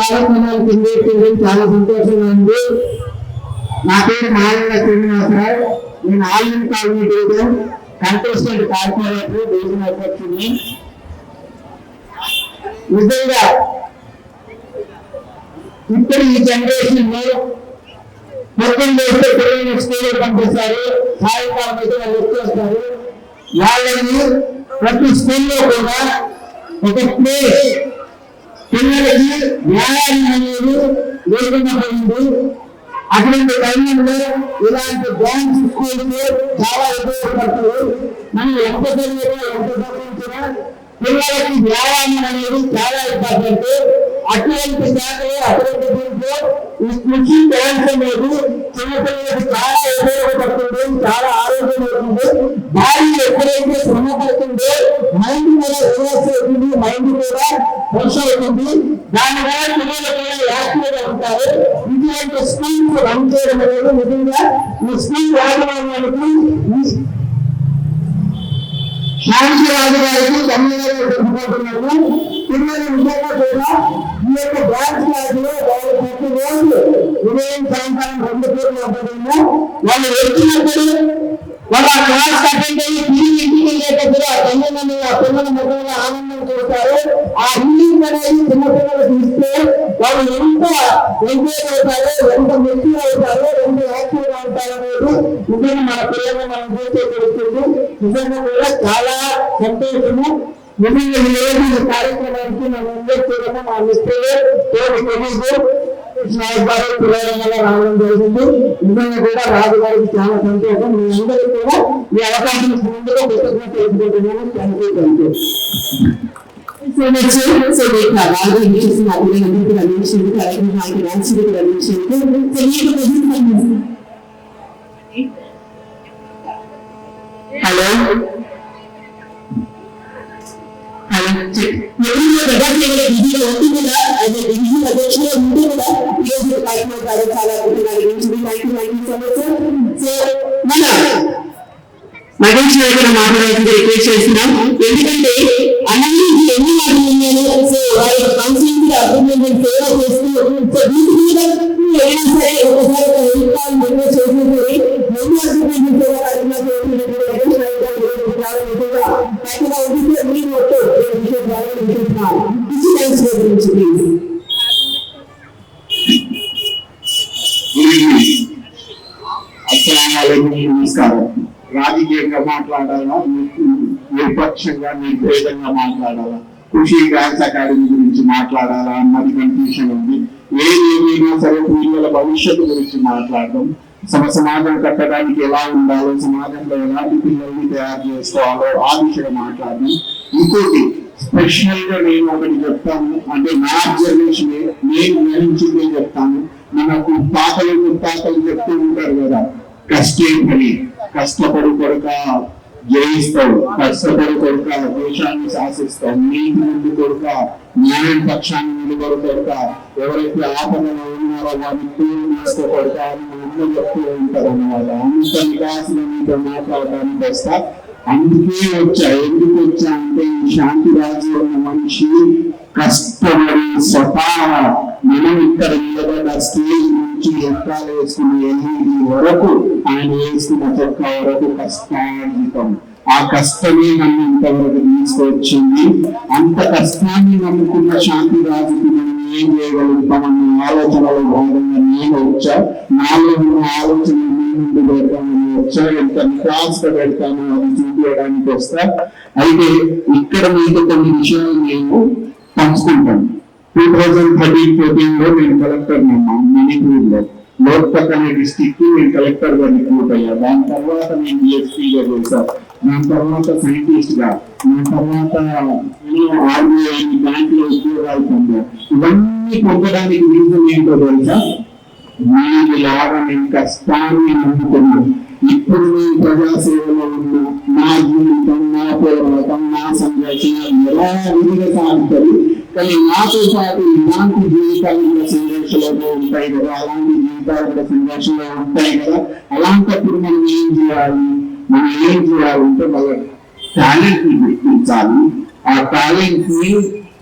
కార్యక్రమాలు కింద చాలా సంతోషంగా ఉంది. నా పేరు మాయన్న శ్రీనివాసరావు. నేను already colony contestant corporator division అధ్యక్షుడిని. నిజంగా ఇప్పుడు ఈ జనరేషన్ లో మొత్తం చేస్తే పిల్లల్ని స్కూల్ పంపిస్తారు, సాయంకాలం అయితే వాళ్ళు వచ్చేస్తారు. వాళ్ళని ప్రతి స్కూల్లో కూడా ఒక ప్లేస్ పిల్లలకి వ్యాయామం అనేది లేకుండా పోయింది. అటువంటి టైంలో ఇలాంటి డ్యాన్స్ స్కూల్స్ చాలా ఉపయోగపడుతుంది. మనం ఎంత చదివినా ఎంత చదివించినా పిల్లలకి వ్యాయామం అనేది చాలా ఇంపార్టెంట్. అటువంటి శాఖలు అటువంటి దీంట్లో ఈ కృషి డ్యాన్స్ అనేది చిన్నపిల్లలకి చాలా ఉపయోగపడుతుంది, చాలా ఆరోగ్యం అవుతుంది. బాడీ ఎప్పుడైతే శ్రమ పడుతుందో మైండ్ కూడా రిలాక్స్ అవుతుంది, మైండ్ కూడా ఫ్రెష్ అవుతుంది. దానివల్ల పిల్లలు కూడా యాక్టివ్గా ఉంటారు. ఇటువంటి స్కూల్స్ రన్ చేయడం అనేది నిజంగా ఈ స్కూల్ యాజమాన్యానికి శాంతిరాజు గారికి ధన్యవాదాలు తెలుపుకుంటున్నాను. పిల్లలు నిజంగా కూడా ఈ యొక్క డాన్స్ క్లాస్ లో వాళ్ళు ప్రతి రోజు ఉదయం సాయంత్రం 2 పూటలు అవ్వడము, వాళ్ళు వచ్చినప్పుడు వాళ్ళ క్లాస్ అటెండ్ అయ్యి తిరిగి ఇంటికి వెళ్ళేటప్పుడు ఆ తల్లిదండ్రులు ఆ పిల్లల ముఖంలో ఆనందం చూస్తారు. ఆ హీలింగ్ అనేది చిన్నపిల్లలు చూస్తే వాళ్ళు ఎంత ఎంజాయ్ అవుతారో, ఎంత మెచ్యూర్ అవుతారో, ఎంత యాక్టివ్గా ఉంటారో అనేది నిజంగా మన పిల్లలు మనం చూసే తెలుస్తుంది. నిజంగా కూడా చాలా సంతోషము. నిజంగా ఈ రోజు కార్యక్రమానికి మనం ఇన్వైట్ చేయడము మా మిత్రులు గారు పిల్లల వల్ల రావడం జరిగింది. నిజంగా కూడా రాజు గారికి చాలా సంతోషం. మీ అందరికీ కూడా ఈ అవకాశం ముందుగా కృతజ్ఞత తెలుసుకుంటున్నాను. Thank you. రాజు చేసిన అభినందనకు అందించేందుకు అలాగే నాకు రాజుకి అందించేందుకు హలో మగన్ గారు మాట్లాడాల్సింది రిక్వెస్ట్ చేస్తున్నాం. ఎందుకంటే అన్నీ ఎన్ని మాటలు ఉన్నాయో వారి కౌన్సిలింగ్ అభివృద్ధి సేవ చేస్తూ ఏదైనా సరే ఒకసారి నమస్కారం. రాజకీయంగా మాట్లాడాలా, నిష్పక్షంగా నిర్భేదంగా మాట్లాడాలా, కృషి డాన్స్ అకాడమీ గురించి మాట్లాడాలా అన్నది కన్ఫ్యూషన్ ఉంది. ఏదైనా సరే పిల్లల భవిష్యత్తు గురించి మాట్లాడడం, సమాజం కట్టడానికి ఎలా ఉండాలో, సమాజంలో ఎలాంటి పిల్లల్ని తయారు చేసుకోవాలో ఆ దిశగా మాట్లాడడం. ఇంకోటి స్పెషల్ గా నేను ఒకటి చెప్తాను, అంటే నా అబ్జర్వేషన్ నేను గ్రహించిందే చెప్తాను. మనకు తాతలు ముత్తాతలు చెప్తూ ఉంటారు కదా, కష్టం పని, కష్టపడు కొడుక జయిస్తావు, కష్టపడు కొడుక దేశాన్ని శాసిస్తావు, నీటి ముందు కొడుక న్యాయం పక్షాన్ని నిలబడు కొడుక, ఎవరైతే ఆపదలో ఉన్నారో వారిని తీసుకో కొడుక అని అందరూ చెప్తూ ఉంటారు అన్నమాట. అంత వికాసం మీతో మాట్లాడడానికి వస్తా. అందుకే వచ్చా. ఎందుకు వచ్చా అంటే ఈ శాంతిరాజు ఉన్న మనిషి కష్టపడి స్వతహా మనం ఇక్కడ నిలబడ్డ స్టేజ్ నుంచి ఎంకాలు వేసుకున్న ఎల్ఈడి వరకు, ఆయన వేసుకున్న చొక్క వరకు కష్టార్జితం. ఆ కష్టమే నన్ను ఇంతవరకు తీసుకొచ్చింది. అంత కష్టాన్ని నమ్ముకున్న శాంతిరాజుకి మనం ఏం చేయగలుగుతామన్న ఆలోచనలో భాగంగా నేను వచ్చా. నాలో ఉన్న ఆలోచన ముందు పెడతామని వచ్చా. ఎంత నికాస్ పెడతానో అది చూపించడానికి వస్తా. అయితే ఇక్కడ మీకు కొన్ని విషయాలు నేను పంచుకుంటాను. 2013-14 లో నేను కలెక్టర్ మణిపూర్ లో పక్కనే డిస్టిక్ నేను కలెక్టర్ గా రిక్రూట్ అయ్యా. దాని తర్వాత నేను డిఎస్పీగా చేశాను. దాని తర్వాత సైంటిస్ట్ గా, దాని తర్వాత ఆర్బీఐ బ్యాంక్ లో ఉద్యోగాలు పొందా. ఇవన్నీ పొందడానికి రీజన్ ఏంటో తెలుసా? లాగా నేను కష్టాన్ని నమ్ముకున్నాను. ఇప్పుడు నేను ప్రజాసేవలో ఉన్నా నా జీవితం, నా పోరాటం, నా సంఘర్షణ ఎలా విధిగా సాగుతుంది. కానీ నాతో పాటు ఇలాంటి జీవితాలు కూడా సంఘర్షణలో ఉంటాయి కదా, అలాంటి జీవితాలు కూడా సంఘర్షణలో ఉంటాయి కదా. అలాంటప్పుడు మనం ఏం చేయాలంటే వాళ్ళ టాలెంట్ ని గుర్తించాలి. ఆ టాలెంట్ ని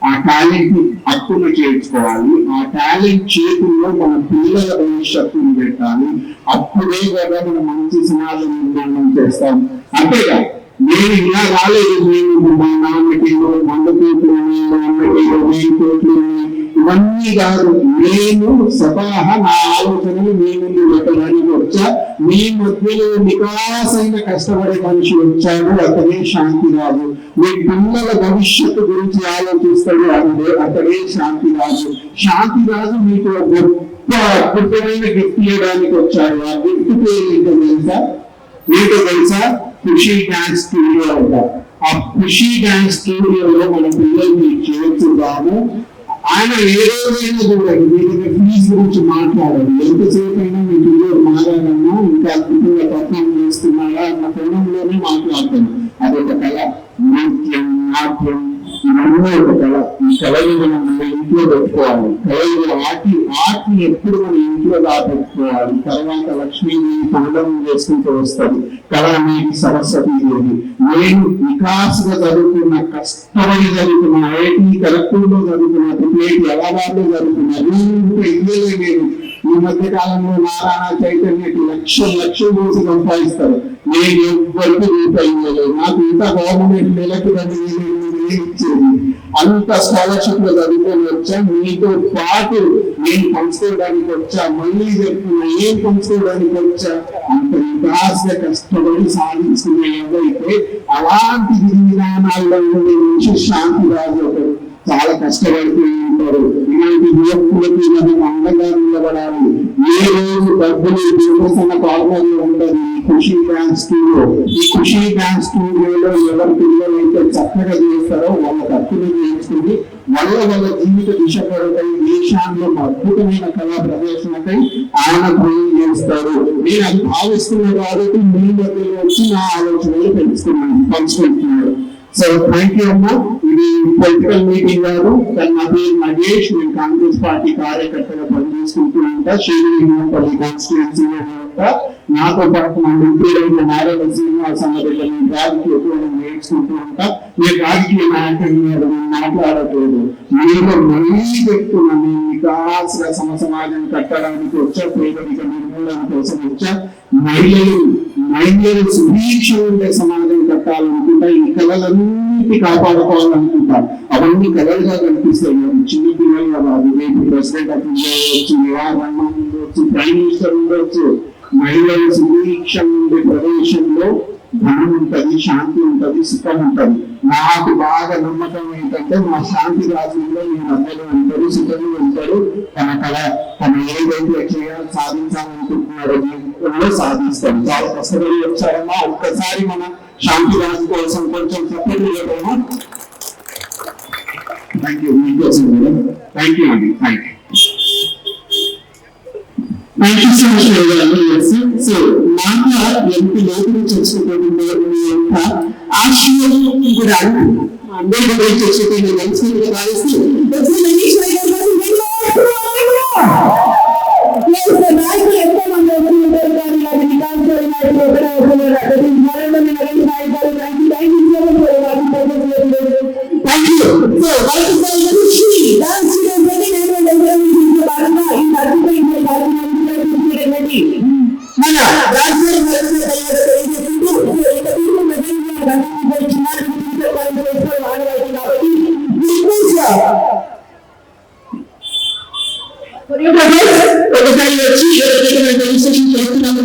ఆ టాలెంట్ హక్కును చేర్చుకోవాలి. ఆ టాలెంట్ చేతుల్లో మన పిల్లల భవిష్యత్తును పెట్టాలి. అప్పుడే కదా మనం మంచి సమాజ నిర్మాణం చేస్తాం. అంతేగా నేను ఇలా రాలేదు, నేను మా నాన్నకి 100 కోట్లు ఉన్నాయి, మా అన్నకి 1000 కోట్లు ఉన్నాయి, ఇవన్నీ కాదు. నేను స్వతహా నా ఆలోచనలు మీ ముందు పెట్టడానికి వచ్చా. మీ మధ్యలో వికాసైన కష్టపడే మనిషి వచ్చాడు, అతనే శాంతిరాజు. మీ పిల్లల భవిష్యత్తు గురించి ఆలోచిస్తాడు, అతడే శాంతిరాజు. శాంతిరాజు మీకు గొప్ప అద్భుతమైన గిఫ్ట్ ఇవ్వడానికి వచ్చాడు. ఆ గిఫ్ట్ పేరు ఏంటో తెలుసా? ఖుషీ డాన్స్ స్టూడియో అంట. ఆ ఖుషీ డాన్స్ స్టూడియోలో మన పిల్లల్ని చేర్చుదాము. ఆయన ఏ రోజైనా చూడండి, మీ దగ్గర ఫీజు గురించి మాట్లాడండి. ఎంతసేపు అయినా మీ పిల్లలు మారాలన్నా, ఇంకా అద్భుతంగా పర్ఫామ్ చేస్తున్నారా అన్న కోణంలోనే మాట్లాడతాను. అదొక కళ. నృత్యం, నాట్యం ఇవన్నీ ఒక కళ. ఈ కళలు మనం ఇంట్లో పెట్టుకోవాలి. కళలు ఆర్ట్ని ఎప్పుడు మనం ఇంట్లో దాపెట్టుకోవాలి. తర్వాత లక్ష్మీదేవి పండుగ చేసుకుంటూ వస్తుంది. కళ అనేది సరస్వతి దేవి. నేను వికాసుగా చదువుకున్న, కష్టపడి చదువుకున్న, ఐఐటి కలెక్టర్లో చదువుకున్న, ట్రిపుల్ ఎలాబాద్లో చదువుకున్న, నేను ఈ మధ్య కాలంలో నారాయణ చైతన్యకి లక్షలు చూసి సంపాదిస్తారు. నేను ఎవ్వరికి రూపాయి ఇవ్వలేదు. నాకు ఇంత గవర్నమెంట్ నెలకు ఇచ్చేది. అంత స్కాలర్షిప్ లో చదువుకొని వచ్చా. మీతో పాటు నేను పంచుకోవడానికి వచ్చా. మళ్ళీ చెప్తున్నా, ఏం పంచుకోవడానికి వచ్చా? అంత వికాసగా కష్టపడి సాధించుకునే ఎవరైతే అలాంటి విధానాల్లో ఉండే నుంచి శాంతి రాజు ఒకరు చాలా కష్టపడుతూ ఉంటారు. ఇలాంటి యువకులకి మనం అండగా నిలబడాలి. ఏ రోజు డబ్బులు అన్న ప్రాబ్లంలో ఉండదు. ఈ ఖుషీ డాన్స్ స్టూడియో, ఈ ఖుషీ డాన్స్ స్టూడియోలో ఎవరి పిల్లలు అయితే చక్కగా చేస్తారో వాళ్ళ హక్కులు చేయించుకుని వాళ్ళ జీవిత దిశ కొరకై, దేశాల్లో అద్భుతమైన కళా ప్రదర్శనకై ఆయన ప్రయోగం చేస్తారు. నేను అది భావిస్తున్న కాబట్టి మీ మధ్యలో వచ్చి నా ఆలోచనలు పంచుకుంటున్నాడు. సో థ్యాంక్ యూ అమ్మా. ఇది పొలిటికల్ మీటింగ్ కాదు. కానీ నా పేరు నగేష్. నేను కాంగ్రెస్ పార్టీ కార్యకర్తగా పనిచేసుకుంటూ ఉంటా. శ్రీపల్లి కాన్స్టిట్యున్సీలో ఉంటా. నాతో పాటు నా ఎంపీడైన నారాయణ శ్రీనివాస్ అన్న దగ్గర నేను రాజకీయ నేర్చుకుంటూ ఉంటా. నేను రాజకీయ నాయకుడి మీద మాట్లాడట్లేదు. నేను మళ్ళీ చెప్తున్నా, నేను వికాస సమాజం కట్టడానికి వచ్చా, పేదరిక నిర్మూలన కోసం వచ్చా. మహిళలు సుభీక్ష ఉండే సమాజం కట్టాలనుకుంటా. ఈ కళలన్నిటి కాపాడుకోవాలనుకుంటా. అవన్నీ కళలుగా కనిపిస్తాయి. చిన్న పిల్లలు కదా, రేపు ప్రెసిడెంట్ ఆఫ్ ఇండియా ఉండొచ్చు, వివాహం ఉండొచ్చు, ప్రైమ్ మినిస్టర్ ఉండొచ్చు. మహిళలు సుభీక్ష ఉండే ప్రదేశంలో ధనం ఉంటది, శాంతి ఉంటది, సుఖం ఉంటది. నాకు బాగా నమ్మకం ఏంటంటే మా శాంతి రాజ్యంలో ఈ మధ్యలో ఉంటారు, సుఖంగా ఉంటారు. తన ఏదైతే చేయాలి, సాధించాలనుకుంటున్నారో జీవితంలో సాధిస్తాడు. చాలా కష్టపడి వచ్చారమ్మా. ఒక్కసారి మన శాంతి రాజు కోసం కొంచెం సపోర్ట్ చేయడమా? Thank you. మీకోసం మేడం. థ్యాంక్ యూ అండి. Thank you so much. So మాట ఎంత లోపల చేసుకుంటుందో మీ యొక్క ఆశయం కూడా అందరి గురించి వచ్చేది నేను మంచిగా భావిస్తూ నాయకులు ఎంతో మంది ఉంటారు. కానీ అది వికాసమైన మన ఒకసారి వచ్చి రిజిస్ట్రేషన్ చేస్తున్నాము.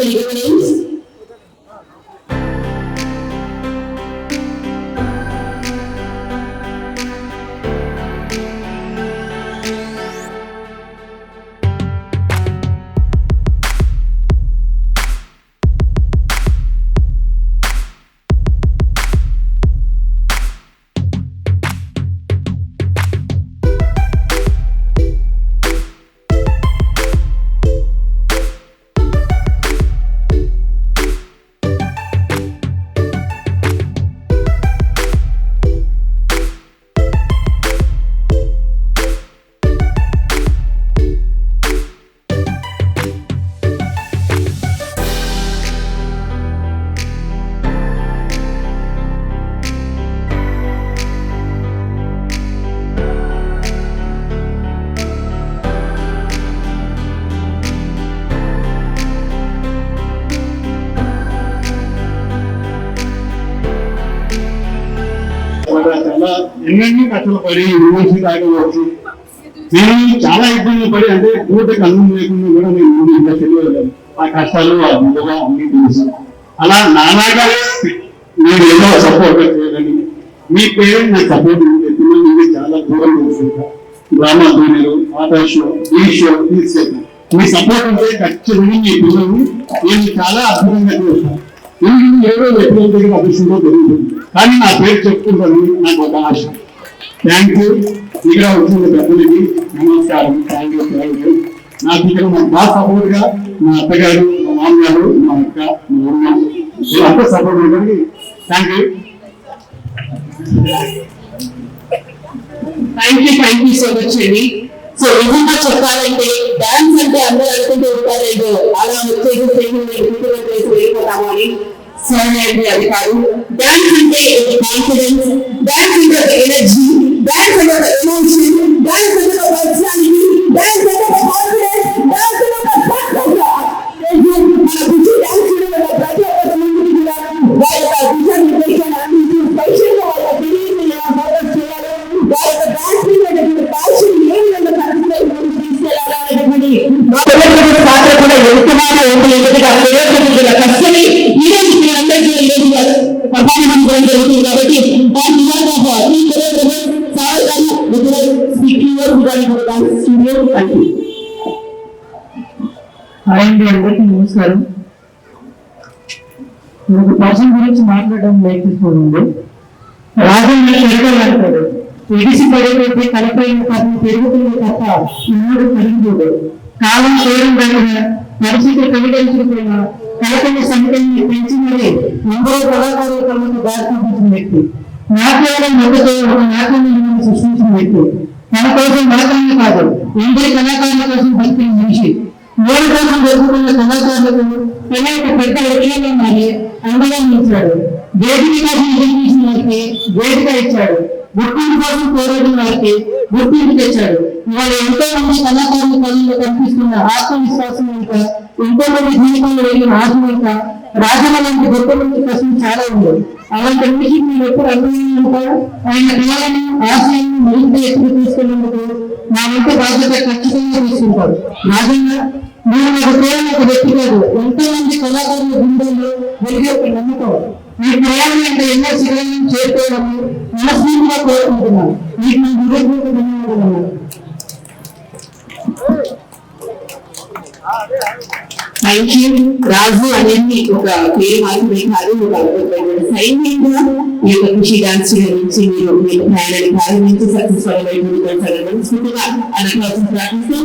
చాలా ఎన్నెన్నో కష్టలు పడి యూనివర్సిటీ ఆగవచ్చు. నేను చాలా ఇబ్బందులు పడి అంటే పూటకి అన్నం లేకుండా కూడా నేను ఇంకా తెలియలేదు. ఆ కష్టాలు ఆ విలువ అన్ని తెలుసు. అలా నానాగా మీరు ఏదో సపోర్ట్ చేయాలని మీ పేరెంట్ నాకు సపోర్ట్ పిల్లలు చాలా దూరం తెలుసుకుంటా. డ్రామా జూనియర్, ఆదర్శ్, ఈ షో తీసుకెళ్తాను. మీ సపోర్ట్ ఉంటే ఖచ్చితంగా మీ పిల్లల్ని నేను చాలా అద్భుతంగా చేస్తాను. నేను ఏదో ఎప్పుడైతే అదృష్టంలో జరుగుతుంది, కానీ నా పేరు చెప్పుకుంటాను నాకు ఒక ఆశ. Thank you. ఇక్కడ వచ్చిన పెద్దలకి నమస్కారం. Thank you. నాకు ఇక్కడ బాగా సపోర్ట్ గా మా అత్తగారు, మా మామగారు, మా అక్క, మా అమ్మ వీళ్ళంతా సపోర్ట్ ఉంటుంది. Thank you. Thank you so much అండి. సో నిజంగా చెప్పాలంటే డాన్స్ అంటే అందరూ అనుకుంటూ ఉంటారేదో అలా వచ్చేసి వెళ్ళిపోతాము అని. సరే అండి, అది కాదు. డాన్స్ అంటే కాన్ఫిడెన్స్, డాన్స్ అంటే ఎనర్జీ, డాన్స్ అంటే ఎమోషన్, డాన్స్ అంటే పర్సనాలిటీ, డాన్స్ అంటే కాన్ఫిడెన్స్, డాన్స్ అంటే మన బుద్ధి డాన్స్ ప్రతి ఒక్క ముందుకు కూడా వాళ్ళ దిశానిర్దేశం అందించి స్పెషల్గా వాళ్ళ తెలియని ఫోకస్ చేయాలి. వాళ్ళ డాన్స్ మీద ప్యాషన్ ఏ విధంగా తీసుకెళ్లాలనేటువంటి పాత్ర కూడా ఎంతమానో ఎందుకంటే కష్టమే ఈరోజు మీరందరికీ పర్ఫార్మెన్స్ కూడా జరుగుతుంది. కాబట్టి అందరికీ నమస్కారం. ఒక పర్సన్ గురించి మాట్లాడడం నేర్చుకోండి. రాజన్న పెరగాలంటాడు, ఎగిసి పడిపోతే తలపైన పదం పెరుగుతుంది తప్ప ఇన్నాడు కరిగిపోదు. కాలం చేయడం దగ్గర పరిస్థితి కలిగించకపోయినా కలపని సంఖ్యని పెంచి మరీ అందరూ కళాకారుల కళకు దారి చూపించిన వ్యక్తి, నాట్యాలను మొదటి ఒక నాట్యం సృష్టించిన వ్యక్తి, తన కోసం మాత్రమే కాదు అందరి కళాకారుల కోసం బతికిన మనిషి. మూడు కోసం జరుగుతున్న కళాకారులకు అనేక పెద్ద లక్ష్యాలు మారి అండగా నిలిచాడు. వేదిక కోసం నిర్మించిన వారికి వేదిక ఇచ్చాడు, గుర్తింపు కోసం పోరాడిన వారికి గుర్తింపు తెచ్చాడు. ఇవాళ ఎంతో మంది కళాకారుల కళల్లో కనిపిస్తున్న ఆత్మవిశ్వాసం ఇంకా ఎంతో మంది జీవితంలో వెళ్ళిన ఆశ ఇంకా రాజన్న లాంటి గొప్ప మంది కష్టం చాలా ఉంది. అలాంటి మనిషి మీరు ఎప్పుడు అనుభవం ఆయన కళలను ఆశయాన్ని మరింత ఎత్తుకు తీసుకునేందుకు నా వంతు బాధ్యత ఖచ్చితంగా తీసుకుంటారు. రాజన్న మీరు నాకు ప్రేమ ఒక వ్యక్తి కాదు, ఎంతో మంది కళాకారుల గుండెల్లో వెలిగే ఒక నమ్మకం. మీ ప్రయాణం అంటే ఎన్నో శిఖరాలను చేరుకోవడము మనస్ఫూర్తిగా కోరుకుంటున్నాను. మీకు నా హృదయపూర్వక ధన్యవాదాలు. Thank you. రాజు అనేది ఒక పేరు మాత్రమే కాదు, ఒక అద్భుతమైన సైన్యంగా ఈ యొక్క ఖుషి డాన్స్ గురించి మీరు ప్రయాణాన్ని ప్రారంభించి సక్సెస్ అవ్వాలని మనస్ఫూర్తిగా అలా ప్రార్థిస్తూ